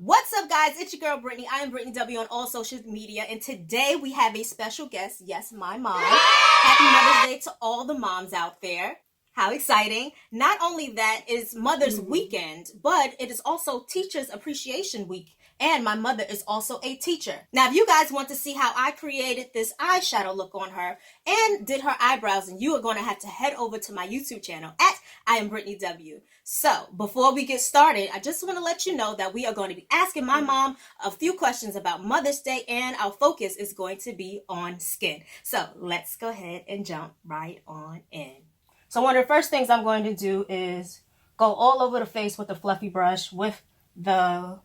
What's up, guys? It's your girl, Brittany. I am Iambrittneyw on all social media, and today we have a special guest. Yes, my mom. Happy Mother's Day to all the moms out there. How exciting. Not only that is Mother's Weekend, but it is also Teachers Appreciation Week. And my mother is also a teacher. Now, if you guys want to see how I created this eyeshadow look on her and did her eyebrows, then you are going to have to head over to my YouTube channel at Iambrittneyw. So, before we get started, I just want to let you know that we are going to be asking my mom a few questions about Mother's Day, and our focus is going to be on skin. So, let's go ahead and jump right on in. So, one of the first things I'm going to do is go all over the face with a fluffy brush with the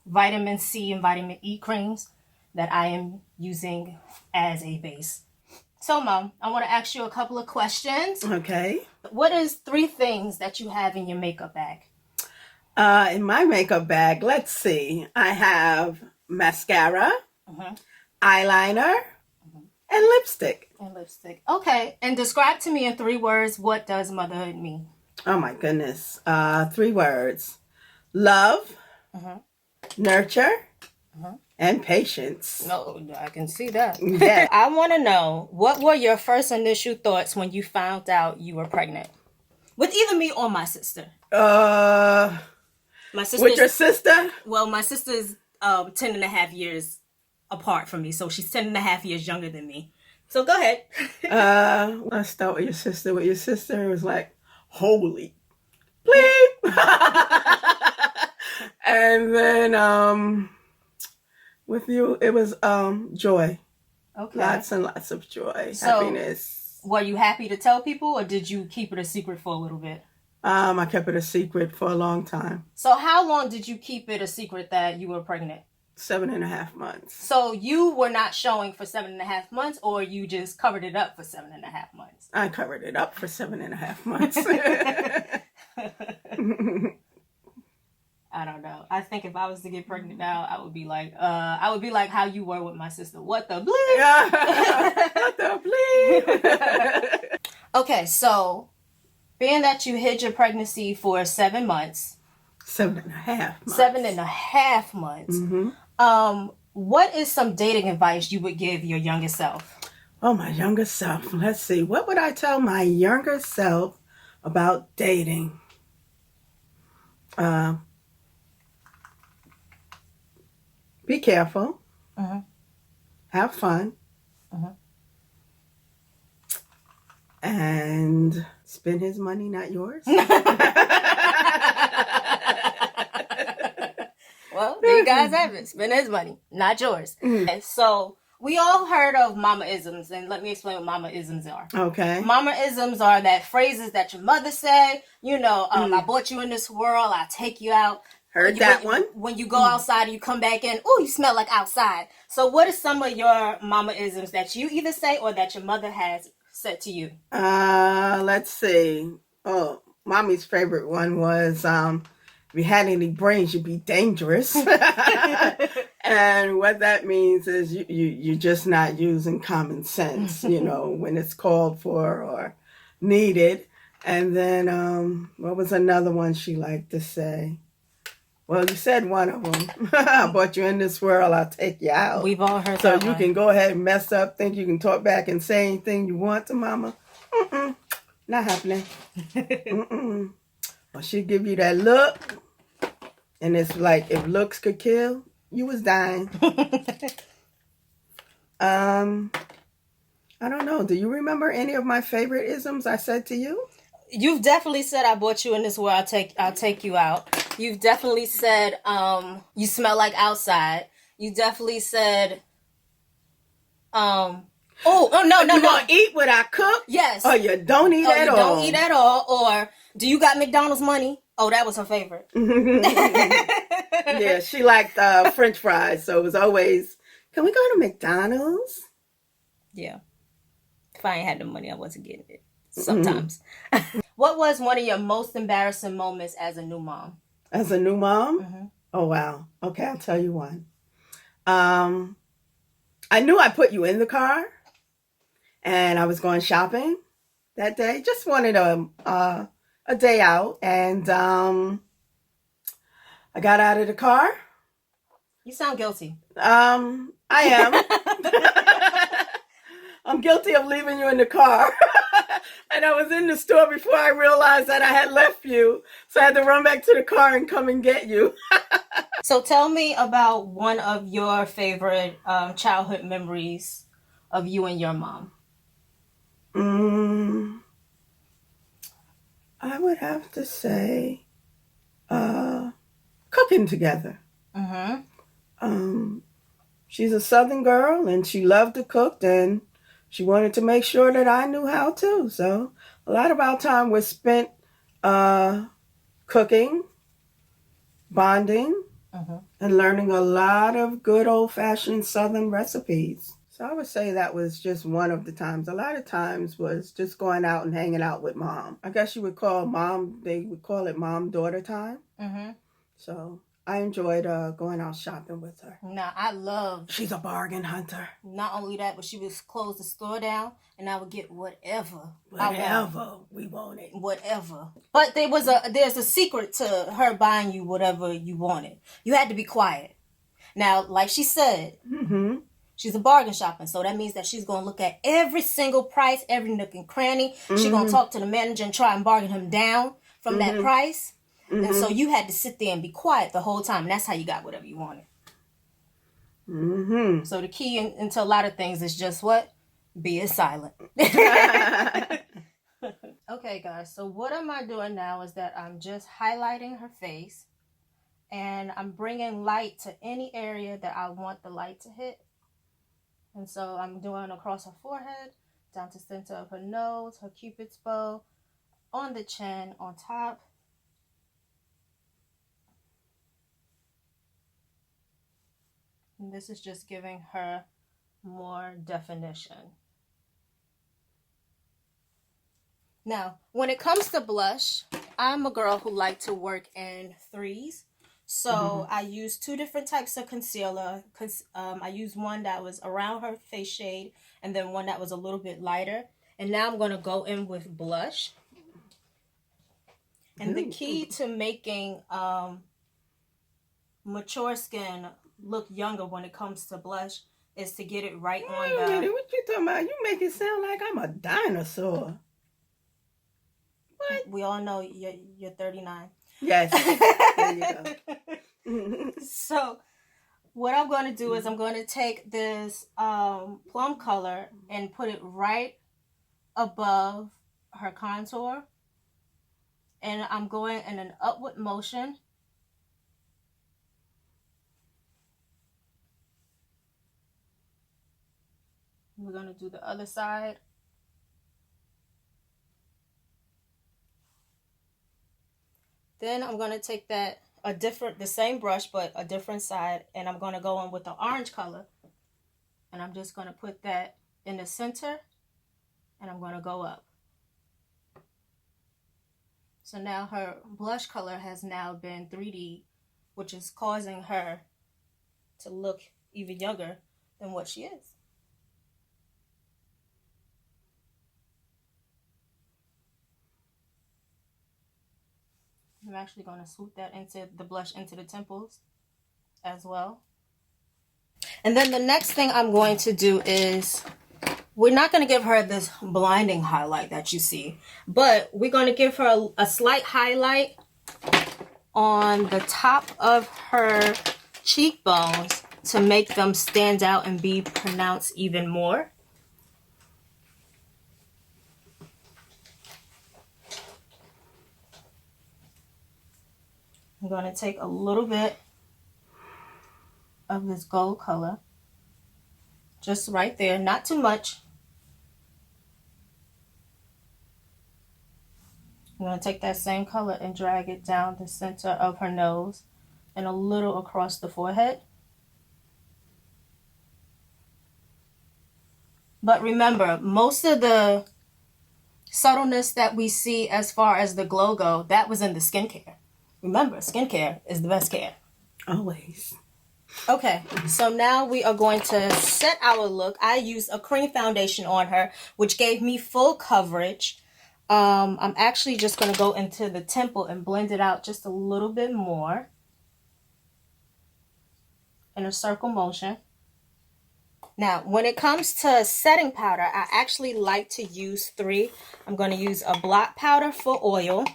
vitamin C and vitamin E creams that I am using as a base. So, Mom, I want to ask you a couple of questions. Okay. What is 3 things that you have in your makeup bag? In my makeup bag, let's see. I have mascara, eyeliner, and lipstick. Okay. And describe to me in 3 words, what does motherhood mean? Oh my goodness. 3 words. Love, nurture, and patience. No, I can see that. Yeah. I want to know, what were your first initial thoughts when you found out you were pregnant? With either me or my sister. My sister. With your sister? Well, my sister is 10 and a half years apart from me, so she's 10 and a half years younger than me. So go ahead. Let's start with your sister. With your sister, it was like, holy bleep. And then with you, it was joy. Okay. Lots and lots of joy, So, happiness. Were you happy to tell people, or did you keep it a secret for a little bit? I kept it a secret for a long time. So how long did you keep it a secret that you were pregnant? 7.5 months. So you were not showing for 7.5 months, or you just covered it up for 7.5 months? I covered it up for 7.5 months. I don't know. I think if I was to get pregnant now, I would be like how you were with my sister. What the bleep? What the bleep? Okay, so being that you hid your pregnancy for 7 months. 7.5 months. 7.5 months. What is some dating advice you would give your younger self? Oh, my younger self. Let's see. What would I tell my younger self about dating? Be careful. Have fun. And spend his money, not yours. Well, there you guys have it. Spend his money, not yours. Okay, so we all heard of mama-isms, and let me explain what mama-isms are. Okay. Mama-isms are that phrases that your mother say. You know, I brought you in this world, I'll take you out. Heard that one. When you go outside and you come back in, oh, you smell like outside. So what are some of your mama-isms that you either say or that your mother has said to you? Let's see. Oh, mommy's favorite one was, if you had any brains, you'd be dangerous. And what that means is you're just not using common sense, when it's called for or needed. And then, what was another one she liked to say? Well, you said one of them. I brought you in this world, I'll take you out. We've all heard so that you one. can go ahead and mess up, think you can talk back and say anything you want to mama. Not happening. Well, she'll give you that look, and it's like, if looks could kill, you was dying. I don't know. Do you remember any of my favorite isms I said to you? You've definitely said, I brought you in this world, I'll take you out. You've definitely said, you smell like outside. You definitely said, no. You gonna eat what I cook? Yes. Or you don't eat at all? Don't eat at all. Or, do you got McDonald's money? Oh, that was her favorite. Yeah, she liked French fries, so it was always, can we go to McDonald's? Yeah. If I ain't had the money, I wasn't getting it. Sometimes. What was one of your most embarrassing moments as a new mom? As a new mom? Oh, wow. Okay, I'll tell you one. I knew I put you in the car, and I was going shopping that day. Just wanted a day out, and I got out of the car, You sound guilty. I am. I'm guilty of leaving you in the car. And I was in the store before I realized that I had left you. So I had to run back to the car and come and get you. So tell me about one of your favorite childhood memories of you and your mom. I would have to say cooking together. She's a Southern girl and she loved to cook, and she wanted to make sure that I knew how to. So a lot of our time was spent cooking, bonding, and learning a lot of good old-fashioned Southern recipes. So I would say that was just one of the times. A lot of times was just going out and hanging out with Mom. I guess you would call they would call it mom-daughter time. So I enjoyed going out shopping with her. Now, I love... She's a bargain hunter. Not only that, but she would close the store down, and I would get whatever we wanted. Whatever. But there's a secret to her buying you whatever you wanted. You had to be quiet. Now, like she said, she's a bargain shopper, so that means that she's going to look at every single price, every nook and cranny. She's going to talk to the manager and try and bargain him down from that price. And so you had to sit there and be quiet the whole time. And that's how you got whatever you wanted. So the key into a lot of things is just what? Being silent. Okay, guys. So what am I doing now is that I'm just highlighting her face. And I'm bringing light to any area that I want the light to hit. And so I'm doing across her forehead, down to the center of her nose, her cupid's bow, on the chin, on top. And this is just giving her more definition. Now, when it comes to blush, I'm a girl who likes to work in threes. So I use two different types of concealer. I used one that was around her face shade and then one that was a little bit lighter. And now I'm going to go in with blush. And the key to making mature skin look younger when it comes to blush is to get it right on the... Wait a minute, what you talking about? You make it sound like I'm a dinosaur. What? We all know you're 39. Yes. There you go. So what I'm going to do is I'm going to take this plum color and put it right above her contour. And I'm going in an upward motion. We're going to do the other side. Then I'm going to take the same brush, but a different side, and I'm going to go in with the orange color. And I'm just going to put that in the center, and I'm going to go up. So now her blush color has now been 3D, which is causing her to look even younger than what she is. I'm actually going to swoop that into the blush into the temples as well. And then the next thing I'm going to do is, we're not going to give her this blinding highlight that you see, but we're going to give her a slight highlight on the top of her cheekbones to make them stand out and be pronounced even more. I'm going to take a little bit of this gold color, just right there, not too much. I'm going to take that same color and drag it down the center of her nose and a little across the forehead. But remember, most of the subtleness that we see as far as the glow go, that was in the skincare. Remember, skincare is the best care. Always. Okay, so now we are going to set our look. I used a cream foundation on her, which gave me full coverage. I'm actually just going to go into the temple and blend it out just a little bit more. in a circle motion. Now, when it comes to setting powder, I actually like to use 3. I'm going to use a block powder for oil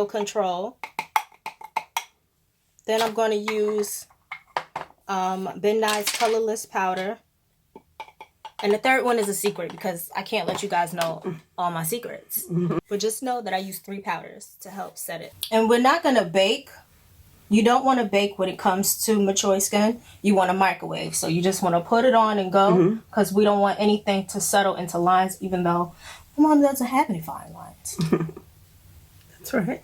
control. Then I'm going to use Ben Nye's colorless powder. And the third one is a secret because I can't let you guys know all my secrets. But just know that I use 3 powders to help set it. And we're not going to bake. You don't want to bake when it comes to mature skin. You want to microwave. So you just want to put it on and go because we don't want anything to settle into lines, even though my mom doesn't have any fine lines. That's right.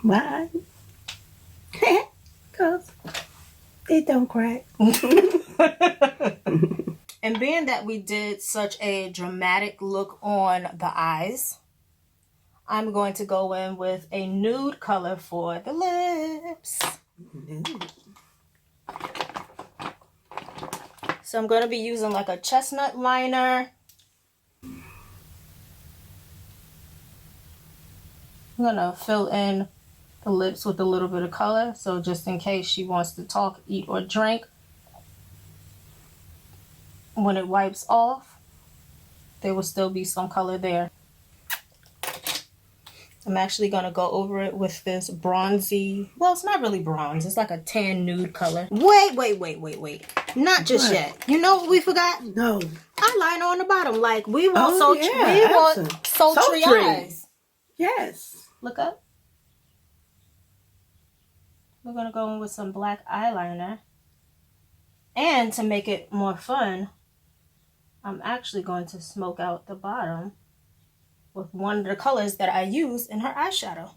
Why? Because it don't crack. And being that we did such a dramatic look on the eyes, I'm going to go in with a nude color for the lips. So I'm going to be using like a chestnut liner. I'm going to fill in the lips with a little bit of color. So just in case she wants to talk, eat, or drink, when it wipes off, there will still be some color there. I'm actually going to go over it with this bronzy, well, it's not really bronze. It's like a tan nude color. Wait. Not just yet. You know what we forgot? No. Eyeliner on the bottom. Like, we want sultry eyes. Yes. Look up. We're going to go in with some black eyeliner. And to make it more fun, I'm actually going to smoke out the bottom with one of the colors that I use in her eyeshadow.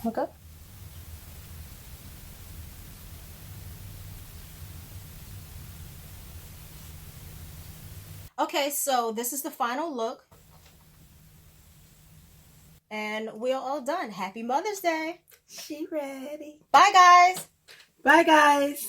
Look up. Okay, so this is the final look. And we're all done. Happy Mother's Day. She ready. Bye, guys. Bye, guys.